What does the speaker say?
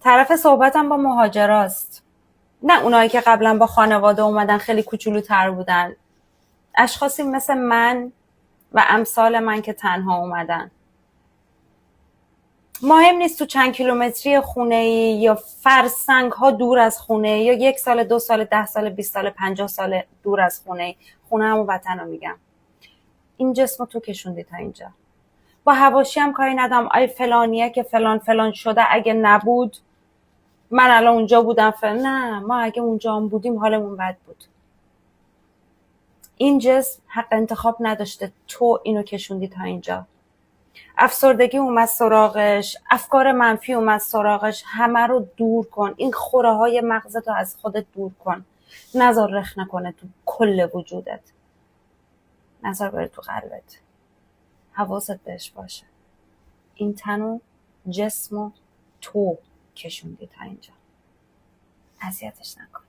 طرف صحبتم با مهاجراست، نه اونایی که قبلا با خانواده اومدن خیلی کوچولوتر بودن، اشخاصی مثل من و امثال من که تنها اومدن. مهم نیست تو چند کیلومتری خونه ای یا فرسنگ ها دور از خونه یا 1 سال 2 سال 10 سال 20 سال 50 سال دور از خونه ای. خونه همون وطن رو میگم. این جسم تو کشوندی تا اینجا. با حواشی هم کاری ندارم آی فلانیه که فلان فلان شده، اگه نبود من الان اونجا بودم نه، ما اگه اونجا هم بودیم حالمون بد بود. این جسم حق انتخاب نداشته، تو اینو کشوندی تا اینجا. افسردگی اومد سراغش، افکار منفی اومد سراغش، همه رو دور کن. این خوره های مغزتو از خودت دور کن، نذار رخ نکنه تو کل وجودت، نذار بره تو قلبت، حواست بهش باشه. این تن و جسم و تو کشوندی تا اینجا، اذیتش نکن.